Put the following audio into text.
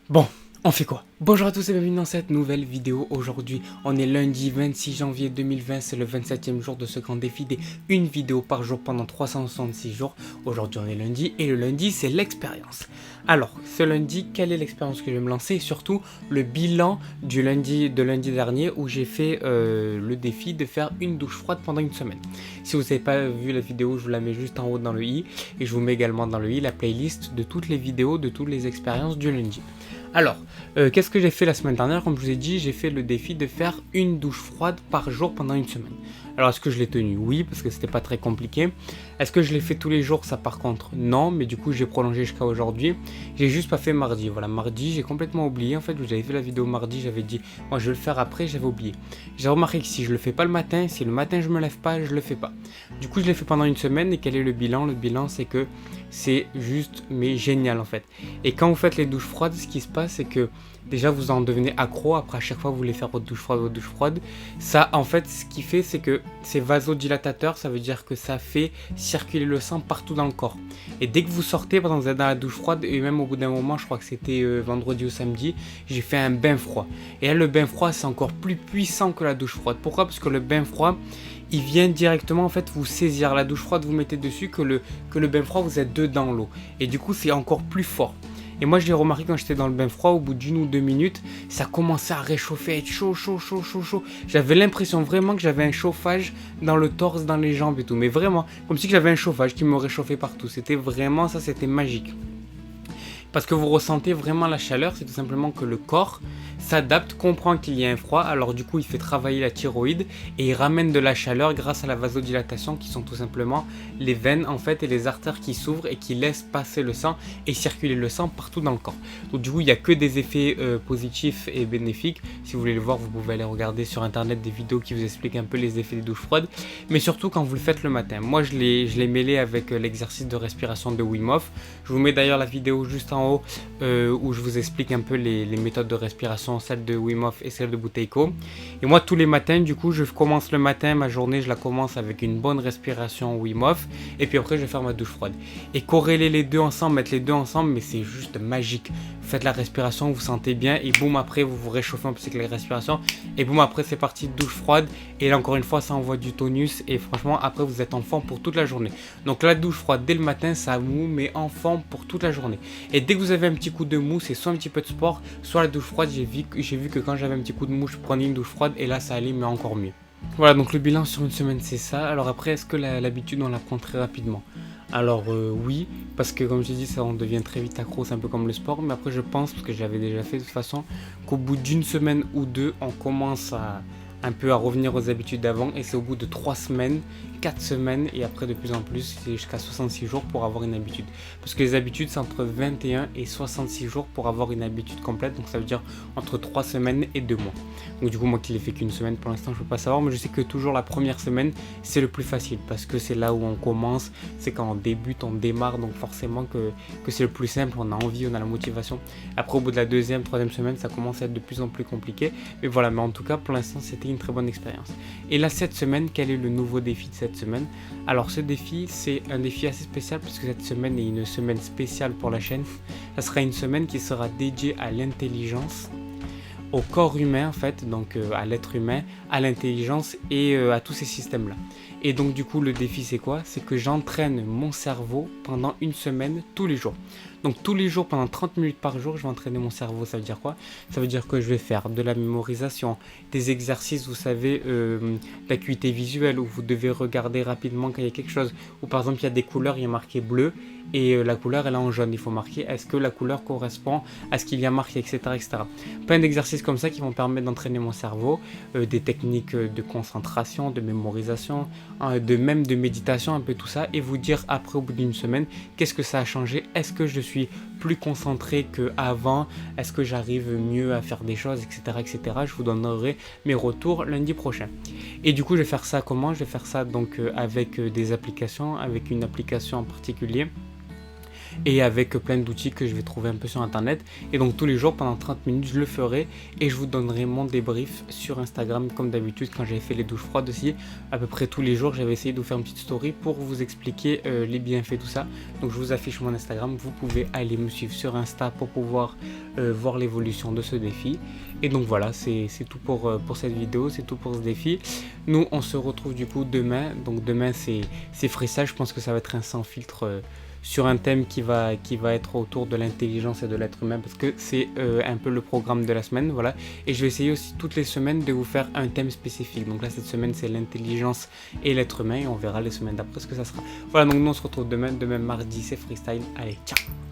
Bon, on fait quoi? Bonjour à tous et bienvenue dans cette nouvelle vidéo. Aujourd'hui, on est lundi 26 janvier 2020, c'est le 27e jour de ce grand défi des une vidéo par jour pendant 366 jours. Aujourd'hui, on est lundi et le lundi, c'est l'expérience. Alors, ce lundi, quelle est l'expérience que je vais me lancer et surtout le bilan du lundi dernier où j'ai fait le défi de faire une douche froide pendant une semaine. Si vous n'avez pas vu la vidéo, je vous la mets juste en haut dans le i et je vous mets également dans le i la playlist de toutes les vidéos, de toutes les expériences du lundi. Alors, qu'est-ce que j'ai fait la semaine dernière? Comme je vous ai dit, j'ai fait le défi de faire une douche froide par jour pendant une semaine. Alors, est-ce que je l'ai tenu? Oui, parce que c'était pas très compliqué. Est-ce que je l'ai fait tous les jours? Ça, par contre, non. Mais du coup, j'ai prolongé jusqu'à aujourd'hui. J'ai juste pas fait mardi. Voilà, mardi, j'ai complètement oublié. En fait, vous avez vu la vidéo mardi, j'avais dit, moi, je vais le faire après, j'avais oublié. J'ai remarqué que si je le fais pas le matin, si le matin je me lève pas, je le fais pas. Du coup, je l'ai fait pendant une semaine. Et quel est le bilan? Le bilan, c'est que c'est juste, mais génial en fait. Et quand vous faites les douches froides, ce qui se passe, c'est que déjà vous en devenez accro. Après, à chaque fois vous voulez faire votre douche froide. Ça, en fait, ce qui fait, c'est que c'est vasodilatateur. Ça veut dire que ça fait circuler le sang partout dans le corps. Et dès que vous sortez, pendant que vous êtes dans la douche froide, et même au bout d'un moment, je crois que c'était vendredi ou samedi, j'ai fait un bain froid. Et là, le bain froid, c'est encore plus puissant que la douche froide. Pourquoi? Parce que le bain froid, il vient directement en fait vous saisir. La douche froide, vous mettez dessus, que le bain froid, vous êtes dedans l'eau. Et du coup, c'est encore plus fort. Et moi, je l'ai remarqué quand j'étais dans le bain froid, au bout d'une ou deux minutes, ça commençait à réchauffer, à être chaud. J'avais l'impression vraiment que j'avais un chauffage dans le torse, dans les jambes et tout. Mais vraiment, comme si j'avais un chauffage qui me réchauffait partout. C'était vraiment ça, c'était magique. Parce que vous ressentez vraiment la chaleur, c'est tout simplement que le corps s'adapte, comprend qu'il y a un froid, alors du coup il fait travailler la thyroïde et il ramène de la chaleur grâce à la vasodilatation qui sont tout simplement les veines en fait et les artères qui s'ouvrent et qui laissent passer le sang et circuler le sang partout dans le corps. Donc du coup il n'y a que des effets positifs et bénéfiques. Si vous voulez le voir, vous pouvez aller regarder sur internet des vidéos qui vous expliquent un peu les effets des douches froides, mais surtout quand vous le faites le matin. Moi je l'ai mêlé avec l'exercice de respiration de Wim Hof. Je vous mets d'ailleurs la vidéo juste en haut où je vous explique un peu les méthodes de respiration, celle de Wim Hof et celle de Buteyko. Et moi tous les matins, du coup je commence le matin, ma journée je la commence avec une bonne respiration Wim Hof et puis après je vais faire ma douche froide. Et corréler les deux ensemble, mettre les deux ensemble, mais c'est juste magique. Vous faites la respiration, vous sentez bien et boum après vous vous réchauffez un peu avec la respiration et boum après c'est parti, douche froide. Et là encore une fois ça envoie du tonus et franchement après vous êtes en forme pour toute la journée. Donc la douche froide dès le matin ça vous met en forme pour toute la journée. Et dès que vous avez un petit coup de mou, c'est soit un petit peu de sport, soit la douche froide. J'ai vu que quand j'avais un petit coup de mou, je prenais une douche froide et là ça allait mais encore mieux. Voilà, donc le bilan sur une semaine c'est ça. Alors après, est-ce que l'habitude on l'apprend très rapidement? Alors oui, parce que comme je dis, ça on devient très vite accro, c'est un peu comme le sport. Mais après je pense, parce que j'avais déjà fait de toute façon, qu'au bout d'une semaine ou deux, on commence à un peu à revenir aux habitudes d'avant. Et c'est au bout de 3 semaines, 4 semaines et après de plus en plus, c'est jusqu'à 66 jours pour avoir une habitude. Parce que les habitudes c'est entre 21 et 66 jours pour avoir une habitude complète. Donc ça veut dire entre 3 semaines et 2 mois. Donc du coup moi qui l'ai fait qu'une semaine pour l'instant je peux pas savoir. Mais je sais que toujours la première semaine c'est le plus facile. Parce que c'est là où on commence, c'est quand on débute, on démarre. Donc forcément que c'est le plus simple, on a envie, on a la motivation. Après au bout de la deuxième, troisième semaine ça commence à être de plus en plus compliqué. Mais voilà, mais en tout cas pour l'instant c'était une très bonne expérience. Et là cette semaine, quel est le nouveau défi de cette semaine? Alors ce défi c'est un défi assez spécial parce que cette semaine est une semaine spéciale pour la chaîne. Ça sera une semaine qui sera dédiée à l'intelligence, au corps humain en fait, donc à l'être humain, à l'intelligence et à tous ces systèmes là. Et donc du coup le défi c'est quoi? C'est que j'entraîne mon cerveau pendant une semaine tous les jours. Donc tous les jours pendant 30 minutes par jour je vais entraîner mon cerveau. Ça veut dire quoi? Ça veut dire que je vais faire de la mémorisation, des exercices, vous savez, d'acuité visuelle où vous devez regarder rapidement quand il y a quelque chose. Ou par exemple il y a des couleurs, il y a marqué bleu et la couleur elle est en jaune. Il faut marquer est-ce que la couleur correspond à ce qu'il y a marqué, etc. etc. Plein d'exercices comme ça qui vont permettre d'entraîner mon cerveau, des techniques de concentration, de mémorisation, même de méditation, un peu tout ça, et vous dire après au bout d'une semaine qu'est-ce que ça a changé, est-ce que je suis plus concentré qu'avant, est-ce que j'arrive mieux à faire des choses, etc. etc. Je vous donnerai mes retours lundi prochain. Et du coup je vais faire ça comment? Je vais faire ça donc avec des applications, avec une application en particulier et avec plein d'outils que je vais trouver un peu sur internet. Et donc tous les jours pendant 30 minutes je le ferai et je vous donnerai mon débrief sur Instagram comme d'habitude quand j'avais fait les douches froides aussi. À peu près tous les jours j'avais essayé de vous faire une petite story pour vous expliquer les bienfaits, tout ça. Donc je vous affiche mon Instagram, vous pouvez aller me suivre sur Insta pour pouvoir voir l'évolution de ce défi. Et donc voilà, c'est tout pour cette vidéo, c'est tout pour ce défi. Nous on se retrouve du coup demain. Donc demain c'est freestyle, je pense que ça va être un sans filtre sur un thème qui va être autour de l'intelligence et de l'être humain, parce que c'est un peu le programme de la semaine, voilà. Et je vais essayer aussi toutes les semaines de vous faire un thème spécifique. Donc là cette semaine c'est l'intelligence et l'être humain et on verra les semaines d'après ce que ça sera. Voilà, donc nous on se retrouve demain mardi, c'est freestyle. Allez, ciao.